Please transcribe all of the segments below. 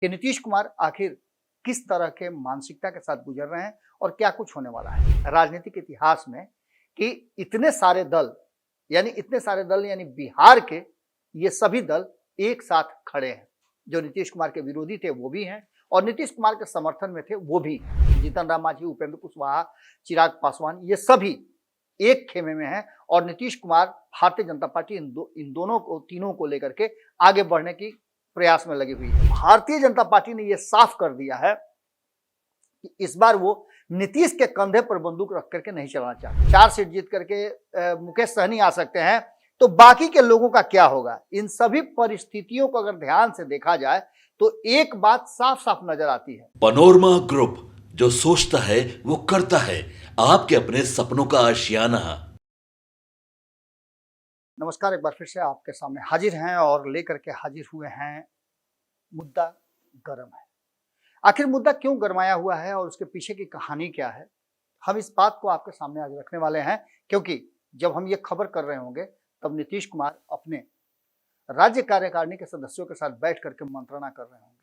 कि नीतीश कुमार आखिर किस तरह के मानसिकता के साथ गुजर रहे हैं और क्या कुछ होने वाला है राजनीतिक इतिहास में कि इतने सारे दल यानी बिहार के ये सभी दल एक साथ खड़े हैं। जो नीतीश कुमार के विरोधी थे वो भी हैं और नीतीश कुमार के समर्थन में थे वो भी। जीतन राम मांझी, उपेंद्र कुशवाहा, चिराग पासवान ये सभी एक खेमे में हैं और नीतीश कुमार भारतीय जनता पार्टी तीनों को लेकर के आगे बढ़ने की प्रयास में लगी हुई है। भारतीय जनता पार्टी ने यह साफ कर दिया है कि इस बार वो नीतीश के कंधे पर बंदूक रख करके नहीं चलना चाहते। 4 सीट जीत करके मुकेश सहनी आ सकते हैं तो बाकी के लोगों का क्या होगा। इन सभी परिस्थितियों को अगर ध्यान से देखा जाए तो एक बात साफ साफ नजर आती है। पनोरमा ग्रुप, जो सोचता है वो करता है, आपके अपने सपनों का आशियाना। नमस्कार, एक बार फिर से आपके सामने हाजिर हैं और लेकर के हाजिर हुए हैं मुद्दा गर्म है। आखिर मुद्दा क्यों गरमाया हुआ है और उसके पीछे की कहानी क्या है, हम इस बात को आपके सामने आज रखने वाले हैं, क्योंकि जब हम ये खबर कर रहे होंगे तब नीतीश कुमार अपने राज्य कार्यकारिणी के सदस्यों के साथ बैठ करके मंत्रणा कर रहे होंगे।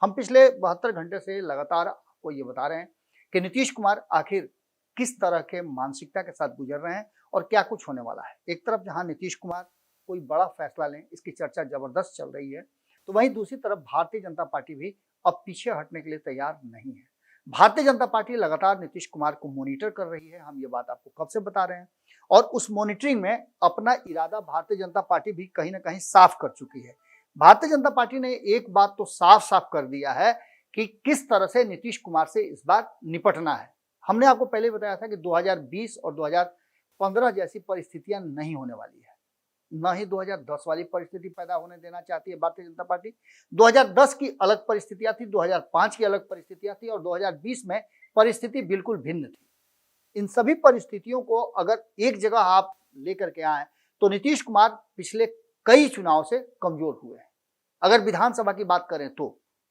हम पिछले 72 घंटे से लगातार आपको ये बता रहे हैं कि नीतीश कुमार आखिर किस तरह के मानसिकता के साथ गुजर रहे हैं और क्या कुछ होने वाला है। एक तरफ जहां नीतीश कुमार कोई बड़ा फैसला लें इसकी चर्चा जबरदस्त चल रही है, तो वहीं दूसरी तरफ भारतीय जनता पार्टी भी अब पीछे हटने के लिए तैयार नहीं है। भारतीय जनता पार्टी लगातार नीतीश कुमार को मॉनिटर कर रही है, हम ये बात आपको कब से बता रहे हैं, और उस मॉनिटरिंग में अपना इरादा भारतीय जनता पार्टी भी कहीं ना कहीं साफ कर चुकी है। भारतीय जनता पार्टी ने एक बात तो साफ साफ कर दिया है कि किस तरह से नीतीश कुमार से इस बार निपटना है। हमने आपको पहले बताया था कि 2020 और 2015 जैसी परिस्थितियां नहीं होने वाली है, न ही 2010 वाली परिस्थिति पैदा होने देना चाहती है भारतीय जनता पार्टी। 2010 की अलग परिस्थितियां थी, 2005 की अलग परिस्थितियां थी और 2020 में परिस्थिति बिल्कुल भिन्न थी। इन सभी परिस्थितियों को अगर एक जगह आप लेकर के आए तो नीतीश कुमार पिछले कई चुनाव से कमजोर हुए हैं। अगर विधानसभा की बात करें तो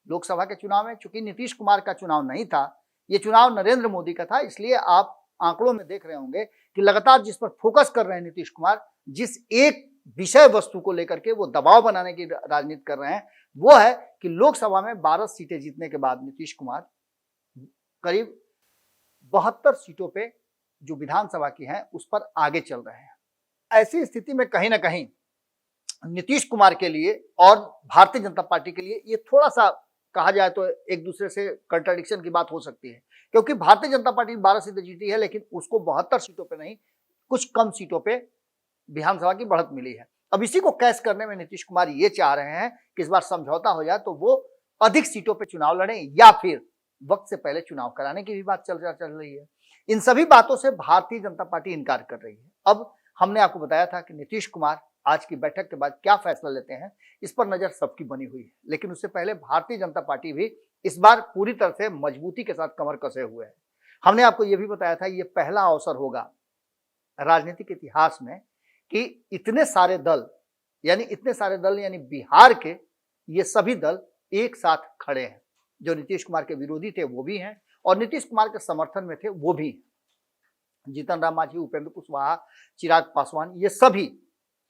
लोकसभा के चुनाव में चूंकि नीतीश कुमार का चुनाव नहीं था, ये चुनाव नरेंद्र मोदी का था, इसलिए आप आंकड़ों में देख रहे होंगे कि लगातार जिस पर फोकस कर रहे हैं नीतीश कुमार, जिस एक विषय वस्तु को लेकर के वो दबाव बनाने की राजनीति कर रहे हैं, वो है कि लोकसभा में 12 सीटें जीतने के बाद नीतीश कुमार करीब 72 सीटों पे जो विधानसभा की हैं उस पर आगे चल रहे हैं। ऐसी स्थिति में कहीं ना कहीं नीतीश कुमार के लिए और भारतीय जनता पार्टी के लिए ये थोड़ा सा कहा जाए तो एक दूसरे से कंट्राडिक्शन की बात हो सकती है, क्योंकि भारतीय जनता पार्टी 12 सीटें जीती है लेकिन उसको 72 सीटों पे नहीं, कुछ कम सीटों पे विधानसभा की बढ़त मिली है। अब इसी को कैश करने में नीतीश कुमार ये चाह रहे हैं कि इस बार समझौता हो जाए तो वो अधिक सीटों पे चुनाव लड़ें या फिर वक्त से पहले चुनाव कराने की भी बात चल रही है। इन सभी बातों से भारतीय जनता पार्टी इनकार कर रही है। अब हमने आपको बताया था कि नीतीश कुमार आज की बैठक के बाद क्या फैसला लेते हैं, इस पर नजर सबकी बनी हुई है, लेकिन उससे पहले भारतीय जनता पार्टी भी इस बार पूरी तरह से मजबूती के साथ कमर कसे हुए है। हमने आपको यह भी बताया था ये पहला अवसर होगा राजनीतिक इतिहास में कि इतने सारे दल यानी बिहार के ये सभी दल एक साथ खड़े हैं। जो नीतीश कुमार के विरोधी थे वो भी हैं और नीतीश कुमार के समर्थन में थे वो भी। जीतन राम मांझी, उपेंद्र कुशवाहा, चिराग पासवान ये सभी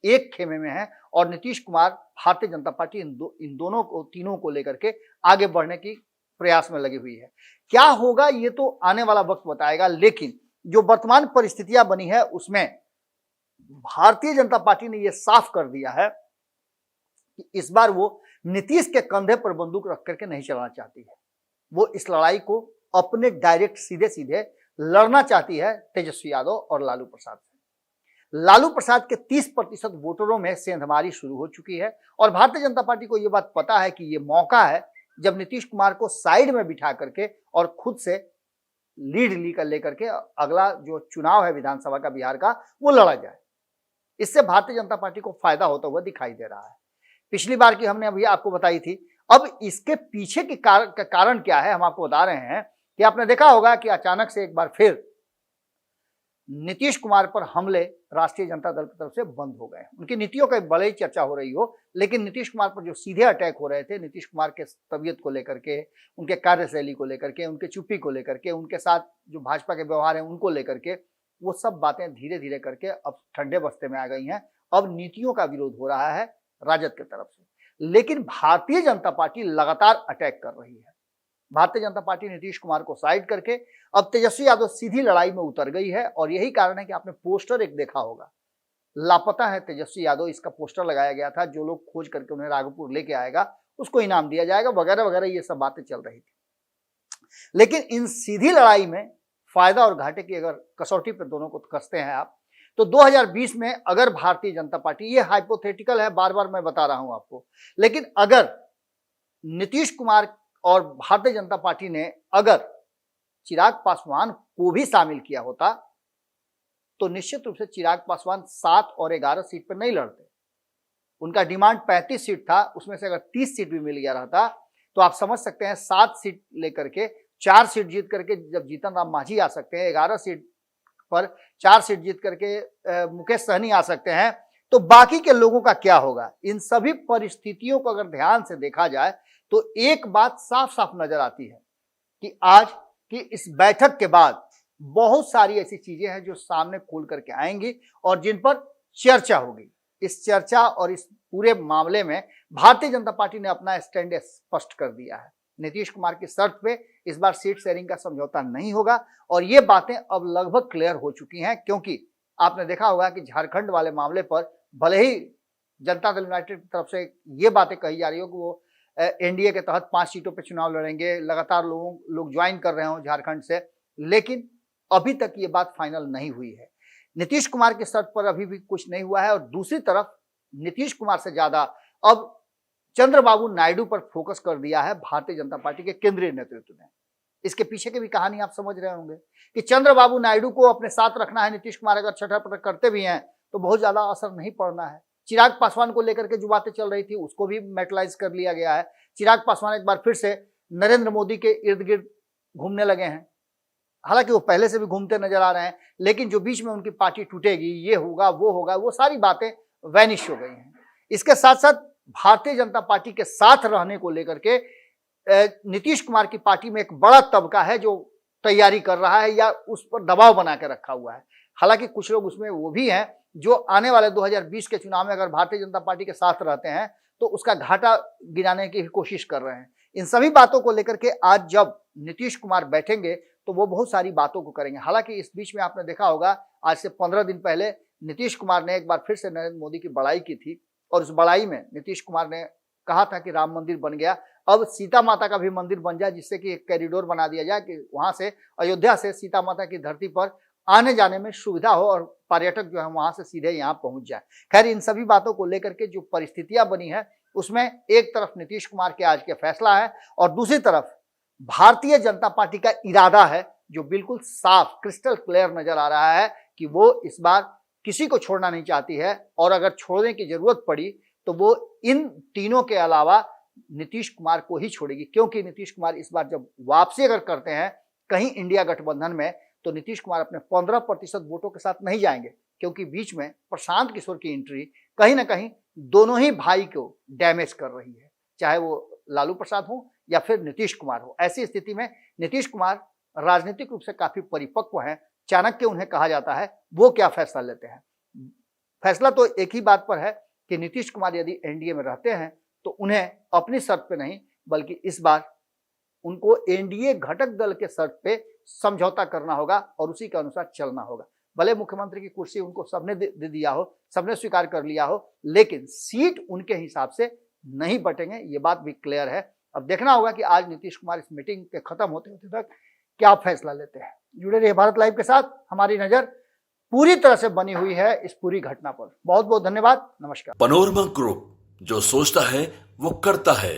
एक खेमे में हैं और नीतीश कुमार भारतीय जनता पार्टी तीनों को लेकर के आगे बढ़ने की प्रयास में लगी हुई है। क्या होगा ये तो आने वाला वक्त बताएगा, लेकिन जो वर्तमान परिस्थितियां बनी है उसमें भारतीय जनता पार्टी ने यह साफ कर दिया है कि इस बार वो नीतीश के कंधे पर बंदूक रख करके नहीं चलना चाहती है। वो इस लड़ाई को अपने डायरेक्ट सीधे सीधे लड़ना चाहती है तेजस्वी यादव और लालू प्रसाद से। लालू प्रसाद के 30% वोटरों में सेंधमारी शुरू हो चुकी है और भारतीय जनता पार्टी को यह बात पता है कि यह मौका है जब नीतीश कुमार को साइड में बिठा करके और खुद से लीड लेकर के अगला जो चुनाव है विधानसभा का बिहार का वो लड़ा जाए। इससे भारतीय जनता पार्टी को फायदा होता हुआ दिखाई दे रहा है। पिछली बार की हमने अभी आपको बताई थी। अब इसके पीछे के कारण क्या है हम आपको बता रहे हैं कि आपने देखा होगा कि अचानक से एक बार फिर नीतीश कुमार पर हमले राष्ट्रीय जनता दल की तरफ से बंद हो गए। उनकी नीतियों का भले ही चर्चा हो रही हो, लेकिन नीतीश कुमार पर जो सीधे अटैक हो रहे थे, नीतीश कुमार के तबीयत को लेकर के, उनके कार्यशैली को लेकर के, उनके चुप्पी को लेकर के, उनके साथ जो भाजपा के व्यवहार हैं उनको लेकर के, वो सब बातें धीरे धीरे करके अब ठंडे बस्ते में आ गई हैं। अब नीतियों का विरोध हो रहा है राजद की तरफ से। लेकिन भारतीय जनता पार्टी लगातार अटैक कर रही है। भारतीय जनता पार्टी नीतीश कुमार को साइड करके अब तेजस्वी यादव सीधी लड़ाई में उतर गई है और यही कारण है कि आपने पोस्टर एक देखा होगा, लापता है तेजस्वी यादव, इसका पोस्टर लगाया गया था। जो लोग खोज करके उन्हें राघोपुर लेके आएगा उसको इनाम दिया जाएगा, वगैरह वगैरह, ये सब बातें चल रही थी। लेकिन इन सीधी लड़ाई में फायदा और घाटे की अगर कसौटी पर दोनों को कसते हैं आप, तो 2020 में अगर भारतीय जनता पार्टी, ये हाइपोथेटिकल है, बार बार मैं बता रहा हूं आपको, लेकिन अगर नीतीश कुमार और भारतीय जनता पार्टी ने अगर चिराग पासवान को भी शामिल किया होता तो निश्चित रूप से चिराग पासवान 7 और 11 सीट पर नहीं लड़ते। उनका डिमांड 35 सीट था, उसमें से अगर 30 सीट भी मिल गया रहता तो आप समझ सकते हैं 7 सीट लेकर के 4 सीट जीत करके जब जीतन राम मांझी आ सकते हैं, 11 सीट पर 4 सीट जीत करके मुकेश सहनी आ सकते हैं, तो बाकी के लोगों का क्या होगा। इन सभी परिस्थितियों को अगर ध्यान से देखा जाए तो एक बात साफ साफ नजर आती है कि आज की इस बैठक के बाद बहुत सारी ऐसी चीजें हैं जो सामने खुल करके आएंगी और जिन पर चर्चा होगी। इस चर्चा और इस पूरे मामले में भारतीय जनता पार्टी ने अपना स्टैंड स्पष्ट कर दिया है। नीतीश कुमार की शर्त पे इस बार सीट शेयरिंग का समझौता नहीं होगा और ये बातें अब लगभग क्लियर हो चुकी हैं, क्योंकि आपने देखा होगा कि झारखंड वाले मामले पर भले ही जनता दल यूनाइटेड की तरफ से ये बातें कही जा रही हो कि वो एनडीए के तहत 5 सीटों पर चुनाव लड़ेंगे, लगातार लोग ज्वाइन कर रहे हो झारखंड से, लेकिन अभी तक ये बात फाइनल नहीं हुई है। नीतीश कुमार की शर्त पर अभी भी कुछ नहीं हुआ है और दूसरी तरफ नीतीश कुमार से ज्यादा अब चंद्रबाबू नायडू पर फोकस कर दिया है भारतीय जनता पार्टी के केंद्रीय नेतृत्व ने। इसके पीछे की भी कहानी आप समझ रहे होंगे कि चंद्रबाबू नायडू को अपने साथ रखना है। नीतीश कुमार अगर छठा करते भी हैं तो बहुत ज्यादा असर नहीं पड़ना है। चिराग पासवान को लेकर के जो बातें चल रही थी उसको भी मेटलाइज कर लिया गया है। चिराग पासवान एक बार फिर से नरेंद्र मोदी के इर्द गिर्द घूमने लगे हैं, हालांकि वो पहले से भी घूमते नजर आ रहे हैं, लेकिन जो बीच में उनकी पार्टी टूटेगी, ये होगा वो सारी बातें वैनिश हो गई हैं। इसके साथ साथ भारतीय जनता पार्टी के साथ रहने को लेकर के नीतीश कुमार की पार्टी में एक बड़ा तबका है जो तैयारी कर रहा है या उस पर दबाव बना के रखा हुआ है। हालांकि कुछ लोग उसमें वो भी हैं जो आने वाले 2020 के चुनाव में अगर भारतीय जनता पार्टी के साथ रहते हैं तो उसका घाटा गिराने की कोशिश कर रहे हैं। इन सभी बातों को लेकर के आज जब नीतीश कुमार बैठेंगे तो वो बहुत सारी बातों को करेंगे। हालांकि इस बीच में आपने देखा होगा आज से 15 दिन पहले नीतीश कुमार ने एक बार फिर से नरेंद्र मोदी की बड़ाई की थी और उस बड़ाई में नीतीश कुमार ने कहा था कि राम मंदिर बन गया, अब सीता माता का भी मंदिर बन जाए, जिससे कि एक कॉरिडोर बना दिया जाए कि वहां से अयोध्या से सीता माता की धरती पर आने जाने में सुविधा हो और पर्यटक जो है वहां से सीधे यहाँ पहुंच जाए। खैर, इन सभी बातों को लेकर के जो परिस्थितियां बनी है उसमें एक तरफ नीतीश कुमार के आज के फैसला है और दूसरी तरफ भारतीय जनता पार्टी का इरादा है जो बिल्कुल साफ क्रिस्टल क्लियर नजर आ रहा है कि वो इस बार किसी को छोड़ना नहीं चाहती है और अगर छोड़ने की जरूरत पड़ी तो वो इन तीनों के अलावा नीतीश कुमार को ही छोड़ेगी। क्योंकि नीतीश कुमार इस बार जब वापसी अगर करते हैं कहीं इंडिया गठबंधन में तो नीतीश कुमार अपने 15% वोटों के साथ नहीं जाएंगे, क्योंकि बीच में प्रशांत किशोर की एंट्री कहीं ना कहीं दोनों ही भाई को डैमेज कर रही है, चाहे वो लालू प्रसाद हो या फिर नीतीश कुमार हो। ऐसी स्थिति में नीतीश कुमार राजनीतिक रूप से काफी परिपक्व हैं, चाणक्य उन्हें कहा जाता है। वो क्या फैसला लेते हैं? फैसला तो एक ही बात पर है कि नीतीश कुमार यदि एनडीए में रहते हैं तो उन्हें अपनी शर्त पे नहीं बल्कि इस बार उनको एनडीए घटक दल के शर्त पे समझौता करना होगा और उसी के अनुसार चलना होगा। भले मुख्यमंत्री की कुर्सी उनको सबने दे दिया हो, सबने स्वीकार कर लिया हो, लेकिन सीट उनके हिसाब से नहीं बटेंगे, ये बात भी क्लियर है। अब देखना होगा कि आज नीतीश कुमार इस मीटिंग के खत्म होते होते तक क्या फैसला लेते हैं। जुड़े रहिए भारत लाइव के साथ, हमारी नजर पूरी तरह से बनी हुई है इस पूरी घटना पर। बहुत बहुत धन्यवाद, नमस्कार। पनोरमा ग्रुप, जो सोचता है वो करता है।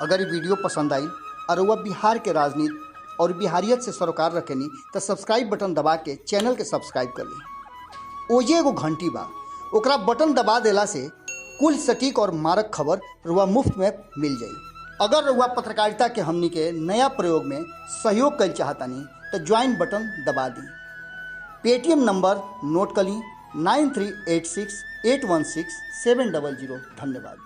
अगर ये वीडियो पसंद आई और वह बिहार के राजनीति और बिहारियत से सरोकार रखेनी तो सब्सक्राइब बटन दबा के चैनल के सब्सक्राइब कर ली। ओजे एगो घंटी बा, ओकरा बटन दबा देला से कुल सटीक और मारक खबर रुआ मुफ्त में मिल जाई। अगर रुआ पत्रकारिता के हमनी के नया प्रयोग में सहयोग कर चाहतानी तो ज्वाइन बटन दबा दी। पेटीएम नंबर नोट कर ली 9386816700। धन्यवाद।